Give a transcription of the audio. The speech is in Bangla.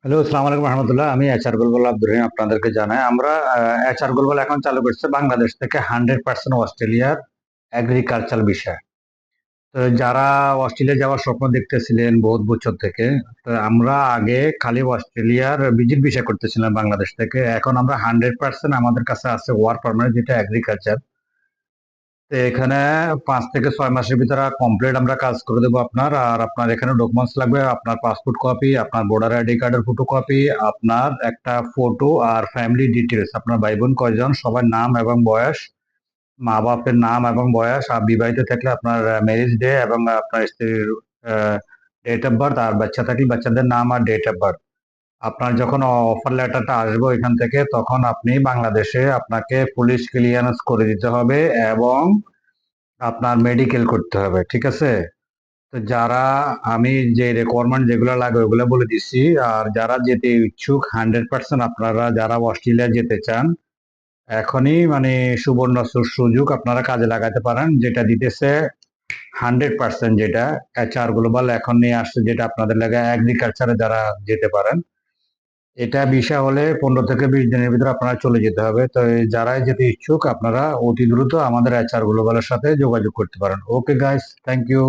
হ্যালো, আসসালামু আলাইকুম রহমতুল্লাহ। আমি এইচআর গ্লোবাল আব্দুর রহিম আপনাদেরকে জানাই। আমরা এইচআর গ্লোবাল এখন চালু করছে বাংলাদেশ থেকে 100% অস্ট্রেলিয়ার এগ্রিকালচার বিষয়। তো যারা অস্ট্রেলিয়া যাওয়ার স্বপ্ন দেখতেছিলেন বহুত বছর থেকে, তো আমরা আগে খালি অস্ট্রেলিয়ার ভিজিট বিষয় করতেছিলাম বাংলাদেশ থেকে। এখন আমরা 100% আমাদের কাছে আছে ওয়ার্ক পারমিট, যেটা এগ্রিকালচার। তো এখানে 5 থেকে 6 মাসের ভিতরে কমপ্লিট আমরা কাজ করে দেবো আপনার। আর আপনার এখানে ডকুমেন্টস লাগবে: আপনার পাসপোর্ট কপি, আপনার ভোটার আইডি কার্ডের ফটো কপি, আপনার একটা ফটো, আর ফ্যামিলি ডিটেলস, আপনার ভাই বোন কয়জন, সবার নাম এবং বয়স, মা বাপের নাম এবং বয়স, আর বিবাহিত থাকলে আপনার ম্যারেজ ডে এবং আপনার স্ত্রীর ডেট অফ বার্থ, আর বাচ্চা থাকলে বাচ্চাদের নাম আর ডেট অফ বার্থ। আপনার যখন অফার লেটারটা আসবে এখান থেকে, তখন আপনি বাংলাদেশে আপনাকে পুলিশ ক্লিয়ারেন্স করে দিতে হবে এবং আপনার মেডিকেল করতে হবে। ঠিক আছে? তো যারা, আমি যে রিকোয়ারমেন্ট যেগুলো লাগে ওগুলো বলে দিচ্ছি। আর যারা যেতে ইচ্ছুক 100%, আপনারা যারা অস্ট্রেলিয়া যেতে চান, এখনই মানে সুবর্ণ সুযোগ আপনারা কাজে লাগাতে পারেন, যেটা দিতেছে 100%, যেটা এইচআর গ্লোবাল এখন নিয়ে আসছে, যেটা আপনাদের লাগে এগ্রিকালচারে যারা যেতে পারেন। এটা ভিসা হলে 15 থেকে 20 দিনের ভিতরে আপনারা চলে যেতে হবে। তো এই যারাই যেতে ইচ্ছুক আপনারা অতি দ্রুত আমাদের এইচআর গ্লোবালের সাথে যোগাযোগ করতে পারেন। Okay guys, thank you.